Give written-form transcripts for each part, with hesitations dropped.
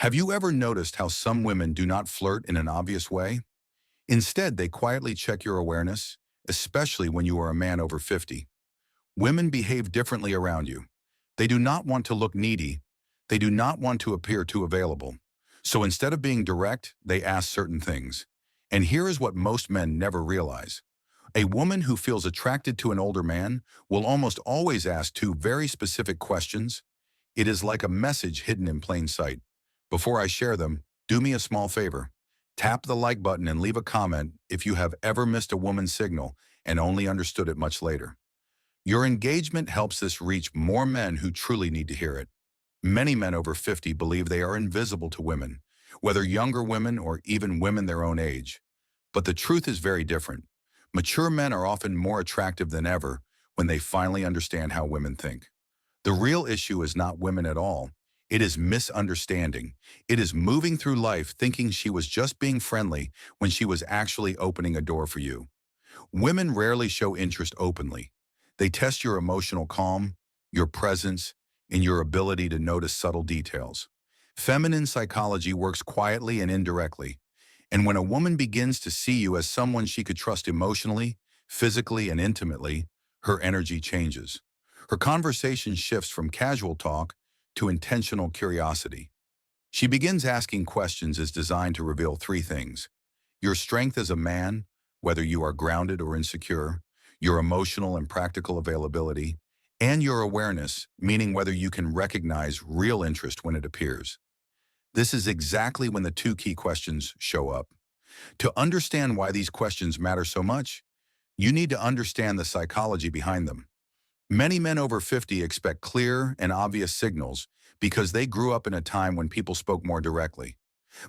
Have you ever noticed how some women do not flirt in an obvious way? Instead, they quietly check your awareness, especially when you are a man over 50. Women behave differently around you. They do not want to look needy. They do not want to appear too available. So instead of being direct, they ask certain things. And here is what most men never realize. A woman who feels attracted to an older man will almost always ask two very specific questions. It is like a message hidden in plain sight. Before I share them, do me a small favor. Tap the like button and leave a comment if you have ever missed a woman's signal and only understood it much later. Your engagement helps this reach more men who truly need to hear it. Many men over 50 believe they are invisible to women, whether younger women or even women their own age. But the truth is very different. Mature men are often more attractive than ever when they finally understand how women think. The real issue is not women at all. It is misunderstanding. It is moving through life thinking she was just being friendly when she was actually opening a door for you. Women rarely show interest openly. They test your emotional calm, your presence, and your ability to notice subtle details. Feminine psychology works quietly and indirectly. And when a woman begins to see you as someone she could trust emotionally, physically, and intimately, her energy changes. Her conversation shifts from casual talk to intentional curiosity. She begins asking questions is designed to reveal three things: your strength as a man, whether you are grounded or insecure, your emotional and practical availability, and your awareness, meaning whether you can recognize real interest when it appears. This is exactly when the two key questions show up. To understand why these questions matter so much, you need to understand the psychology behind them. Many men over 50 expect clear and obvious signals because they grew up in a time when people spoke more directly.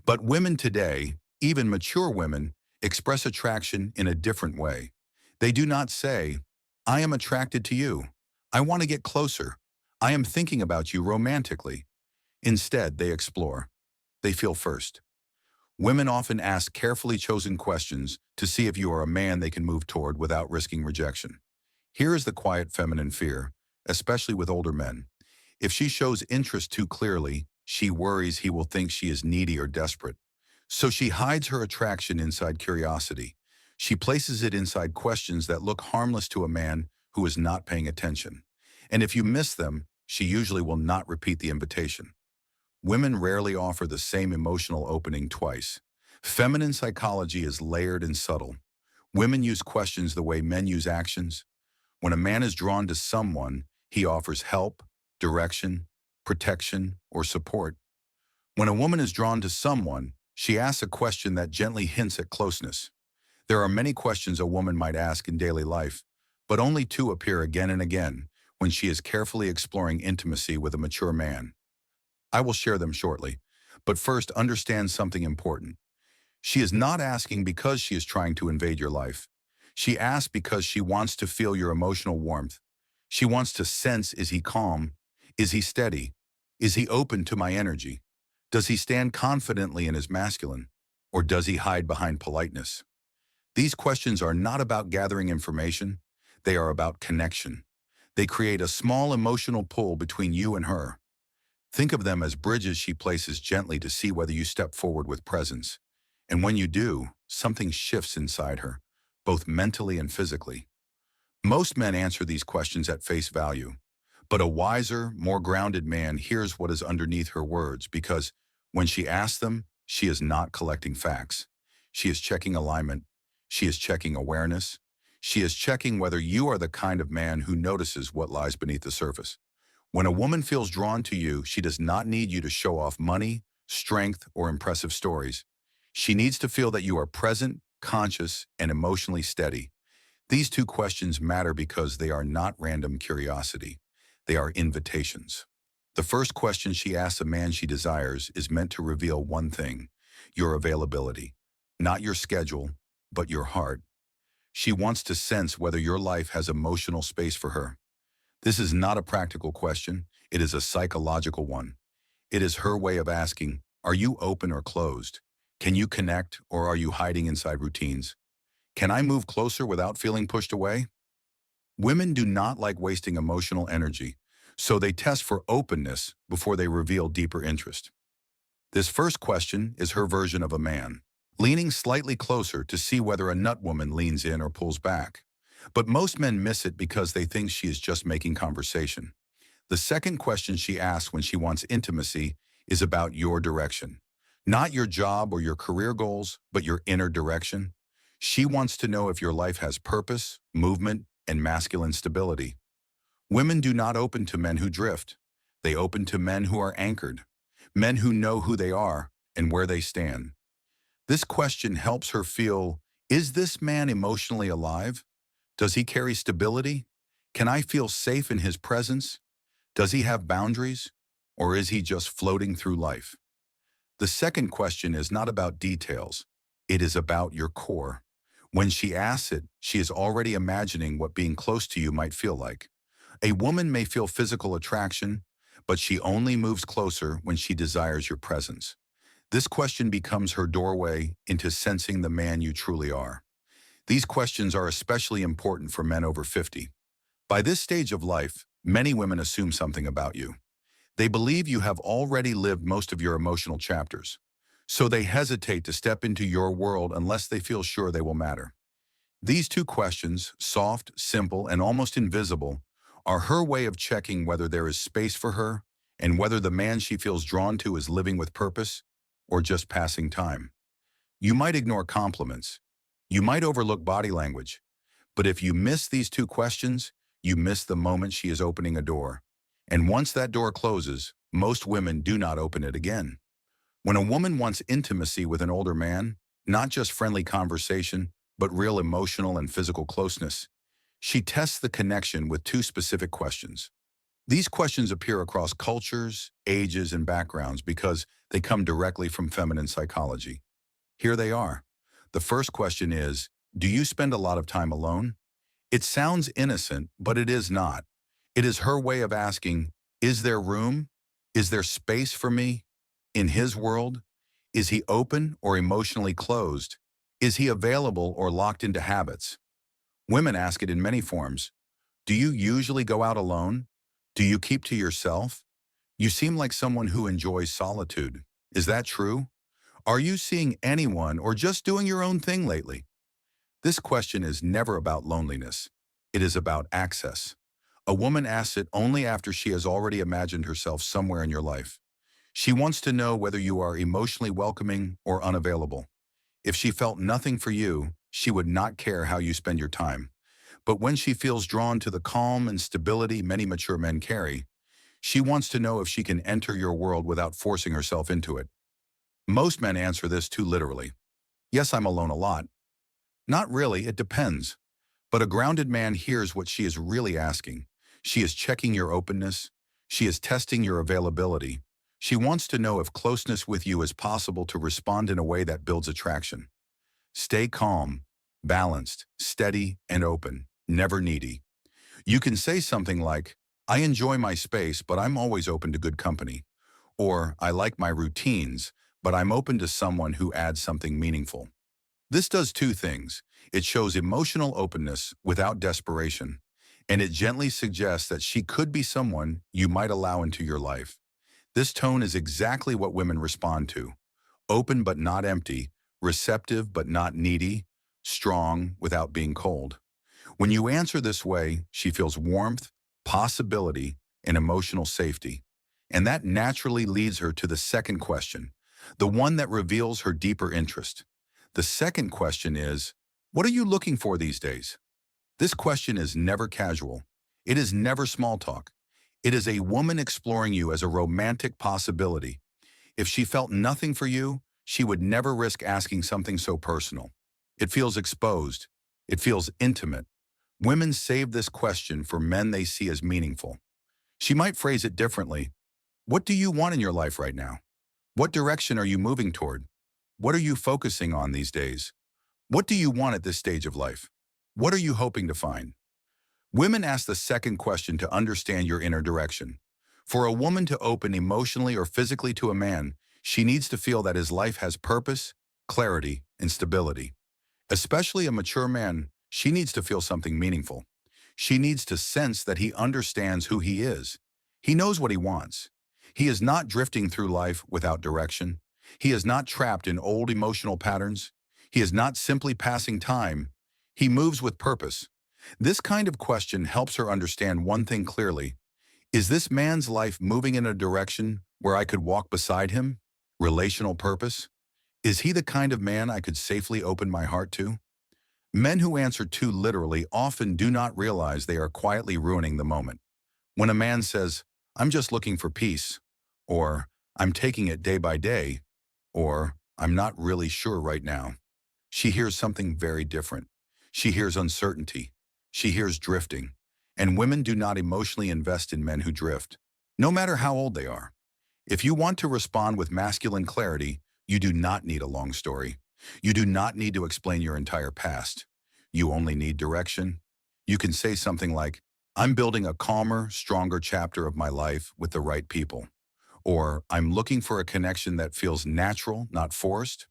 But women today, even mature women, express attraction in a different way. They do not say, "I am attracted to you. I want to get closer. I am thinking about you romantically." Instead, they explore. They feel first. Women often ask carefully chosen questions to see if you are a man they can move toward without risking rejection. Here is the quiet feminine fear, especially with older men. If she shows interest too clearly, she worries he will think she is needy or desperate. So she hides her attraction inside curiosity. She places it inside questions that look harmless to a man who is not paying attention. And if you miss them, she usually will not repeat the invitation. Women rarely offer the same emotional opening twice. Feminine psychology is layered and subtle. Women use questions the way men use actions. When a man is drawn to someone, he offers help, direction, protection, or support. When a woman is drawn to someone, she asks a question that gently hints at closeness. There are many questions a woman might ask in daily life, but only two appear again and again when she is carefully exploring intimacy with a mature man. I will share them shortly, but first understand something important. She is not asking because she is trying to invade your life. She asks because she wants to feel your emotional warmth. She wants to sense, is he calm? Is he steady? Is he open to my energy? Does he stand confidently in his masculine? Or does he hide behind politeness? These questions are not about gathering information. They are about connection. They create a small emotional pull between you and her. Think of them as bridges she places gently to see whether you step forward with presence. And when you do, something shifts inside her, both mentally and physically. Most men answer these questions at face value, but a wiser, more grounded man hears what is underneath her words because when she asks them, she is not collecting facts. She is checking alignment. She is checking awareness. She is checking whether you are the kind of man who notices what lies beneath the surface. When a woman feels drawn to you, she does not need you to show off money, strength, or impressive stories. She needs to feel that you are present, conscious, and emotionally steady. These two questions matter because they are not random curiosity. They are invitations. The first question she asks a man she desires is meant to reveal one thing: your availability. Not your schedule, but your heart. She wants to sense whether your life has emotional space for her. This is not a practical question. It is a psychological one. It is her way of asking, are you open or closed? Can you connect, or are you hiding inside routines? Can I move closer without feeling pushed away? Women do not like wasting emotional energy, so they test for openness before they reveal deeper interest. This first question is her version of a man, leaning slightly closer to see whether a nut woman leans in or pulls back. But most men miss it because they think she is just making conversation. The second question she asks when she wants intimacy is about your direction. Not your job or your career goals, but your inner direction. She wants to know if your life has purpose, movement, and masculine stability. Women do not open to men who drift. They open to men who are anchored, men who know who they are and where they stand. This question helps her feel, is this man emotionally alive? Does he carry stability? Can I feel safe in his presence? Does he have boundaries? Or is he just floating through life? The second question is not about details. It is about your core. When she asks it, she is already imagining what being close to you might feel like. A woman may feel physical attraction, but she only moves closer when she desires your presence. This question becomes her doorway into sensing the man you truly are. These questions are especially important for men over 50. By this stage of life, many women assume something about you. They believe you have already lived most of your emotional chapters, so they hesitate to step into your world unless they feel sure they will matter. These two questions, soft, simple, and almost invisible, are her way of checking whether there is space for her and whether the man she feels drawn to is living with purpose or just passing time. You might ignore compliments. You might overlook body language. But if you miss these two questions, you miss the moment she is opening a door. And once that door closes, most women do not open it again. When a woman wants intimacy with an older man, not just friendly conversation, but real emotional and physical closeness, she tests the connection with two specific questions. These questions appear across cultures, ages, and backgrounds because they come directly from feminine psychology. Here they are. The first question is, do you spend a lot of time alone? It sounds innocent, but it is not. It is her way of asking, is there room? Is there space for me? In his world? Is he open or emotionally closed? Is he available or locked into habits? Women ask it in many forms. Do you usually go out alone? Do you keep to yourself? You seem like someone who enjoys solitude. Is that true? Are you seeing anyone or just doing your own thing lately? This question is never about loneliness. It is about access. A woman asks it only after she has already imagined herself somewhere in your life. She wants to know whether you are emotionally welcoming or unavailable. If she felt nothing for you, she would not care how you spend your time. But when she feels drawn to the calm and stability many mature men carry, she wants to know if she can enter your world without forcing herself into it. Most men answer this too literally. Yes, I'm alone a lot. Not really, it depends. But a grounded man hears what she is really asking. She is checking your openness. She is testing your availability. She wants to know if closeness with you is possible to respond in a way that builds attraction. Stay calm, balanced, steady, and open, never needy. You can say something like, I enjoy my space, but I'm always open to good company. Or, I like my routines, but I'm open to someone who adds something meaningful. This does two things. It shows emotional openness without desperation, and it gently suggests that she could be someone you might allow into your life. This tone is exactly what women respond to. Open but not empty, receptive but not needy, strong without being cold. When you answer this way, she feels warmth, possibility, and emotional safety. And that naturally leads her to the second question, the one that reveals her deeper interest. The second question is, what are you looking for these days? This question is never casual. It is never small talk. It is a woman exploring you as a romantic possibility. If she felt nothing for you, she would never risk asking something so personal. It feels exposed. It feels intimate. Women save this question for men they see as meaningful. She might phrase it differently. What do you want in your life right now? What direction are you moving toward? What are you focusing on these days? What do you want at this stage of life? What are you hoping to find? Women ask the second question to understand your inner direction. For a woman to open emotionally or physically to a man, she needs to feel that his life has purpose, clarity, and stability. Especially a mature man, she needs to feel something meaningful. She needs to sense that he understands who he is. He knows what he wants. He is not drifting through life without direction. He is not trapped in old emotional patterns. He is not simply passing time. He moves with purpose. This kind of question helps her understand one thing clearly. Is this man's life moving in a direction where I could walk beside him? Relational purpose? Is he the kind of man I could safely open my heart to? Men who answer too literally often do not realize they are quietly ruining the moment. When a man says, "I'm just looking for peace," or "I'm taking it day by day," or "I'm not really sure right now," she hears something very different. She hears uncertainty. She hears drifting. And women do not emotionally invest in men who drift, no matter how old they are. If you want to respond with masculine clarity, you do not need a long story. You do not need to explain your entire past. You only need direction. You can say something like, "I'm building a calmer, stronger chapter of my life with the right people." Or, "I'm looking for a connection that feels natural, not forced."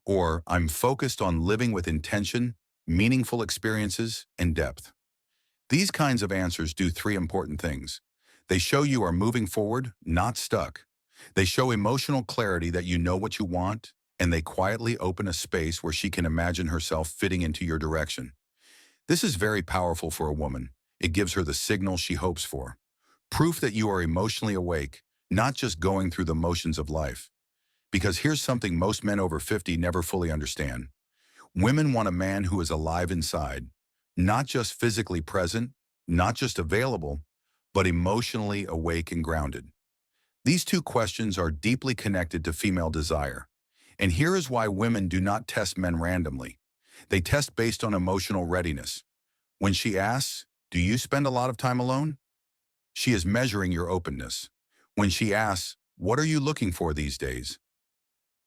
Or, "I'm focused on living with intention, meaningful experiences, and depth." These kinds of answers do three important things. They show you are moving forward, not stuck. They show emotional clarity that you know what you want, and they quietly open a space where she can imagine herself fitting into your direction. This is very powerful for a woman. It gives her the signal she hopes for. Proof that you are emotionally awake, not just going through the motions of life. Because here's something most men over 50 never fully understand. Women want a man who is alive inside, not just physically present, not just available, but emotionally awake and grounded. These two questions are deeply connected to female desire. And here is why women do not test men randomly. They test based on emotional readiness. When she asks, "Do you spend a lot of time alone?" she is measuring your openness. When she asks, "What are you looking for these days?"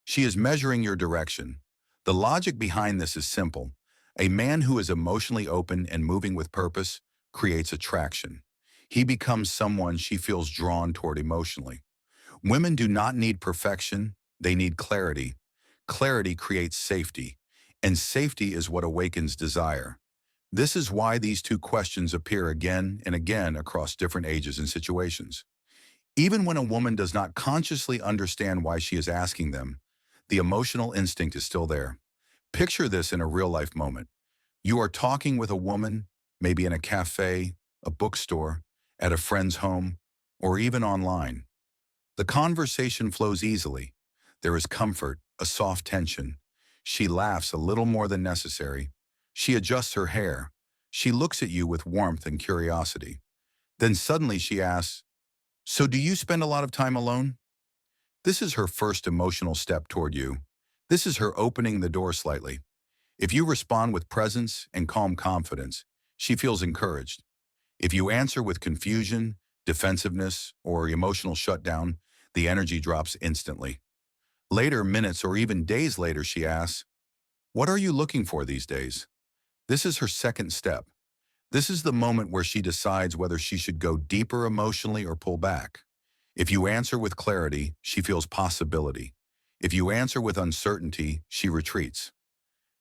she is measuring your direction. The logic behind this is simple. A man who is emotionally open and moving with purpose creates attraction. He becomes someone she feels drawn toward emotionally. Women do not need perfection, they need clarity. Clarity creates safety, and safety is what awakens desire. This is why these two questions appear again and again across different ages and situations. Even when a woman does not consciously understand why she is asking them, the emotional instinct is still there. Picture this in a real-life moment. You are talking with a woman, maybe in a cafe, a bookstore, at a friend's home, or even online. The conversation flows easily. There is comfort, a soft tension. She laughs a little more than necessary. She adjusts her hair. She looks at you with warmth and curiosity. Then suddenly she asks, "So do you spend a lot of time alone?" This is her first emotional step toward you. This is her opening the door slightly. If you respond with presence and calm confidence, she feels encouraged. If you answer with confusion, defensiveness, or emotional shutdown, the energy drops instantly. Later, minutes or even days later, she asks, "What are you looking for these days?" This is her second step. This is the moment where she decides whether she should go deeper emotionally or pull back. If you answer with clarity, she feels possibility. If you answer with uncertainty, she retreats.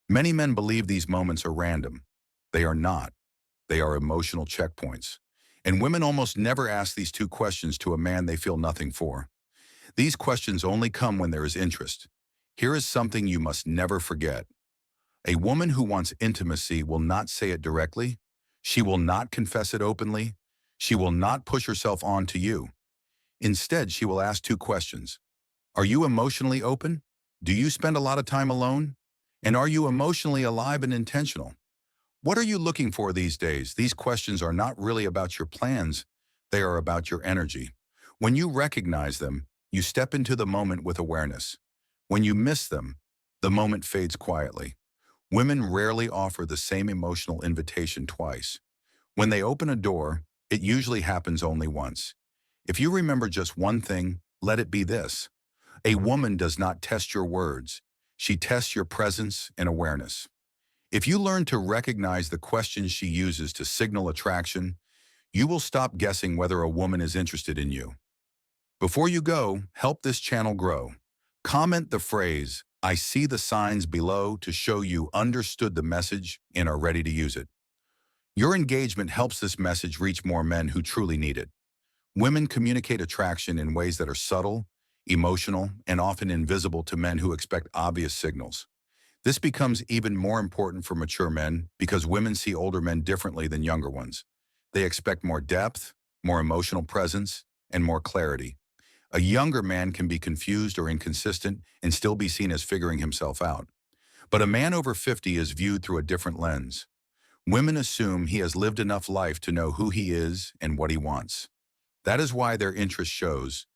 Many men believe these moments are random. They are not. They are emotional checkpoints. And women almost never ask these two questions to a man they feel nothing for. These questions only come when there is interest. Here is something you must never forget. A woman who wants intimacy will not say it directly. She will not confess it openly. She will not push herself onto you. Instead, she will ask two questions. Are you emotionally open? Do you spend a lot of time alone? And are you emotionally alive and intentional? What are you looking for these days? These questions are not really about your plans. They are about your energy. When you recognize them, you step into the moment with awareness. When you miss them, the moment fades quietly. Women rarely offer the same emotional invitation twice. When they open a door, it usually happens only once. If you remember just one thing, let it be this. A woman does not test your words. She tests your presence and awareness. If you learn to recognize the questions she uses to signal attraction, you will stop guessing whether a woman is interested in you. Before you go, help this channel grow. Comment the phrase, "I see the signs below," to show you understood the message and are ready to use it. Your engagement helps this message reach more men who truly need it. Women communicate attraction in ways that are subtle, emotional, and often invisible to men who expect obvious signals. This becomes even more important for mature men because women see older men differently than younger ones. They expect more depth, more emotional presence, and more clarity. A younger man can be confused or inconsistent and still be seen as figuring himself out. But a man over 50 is viewed through a different lens. Women assume he has lived enough life to know who he is and what he wants. That is why their interest shows,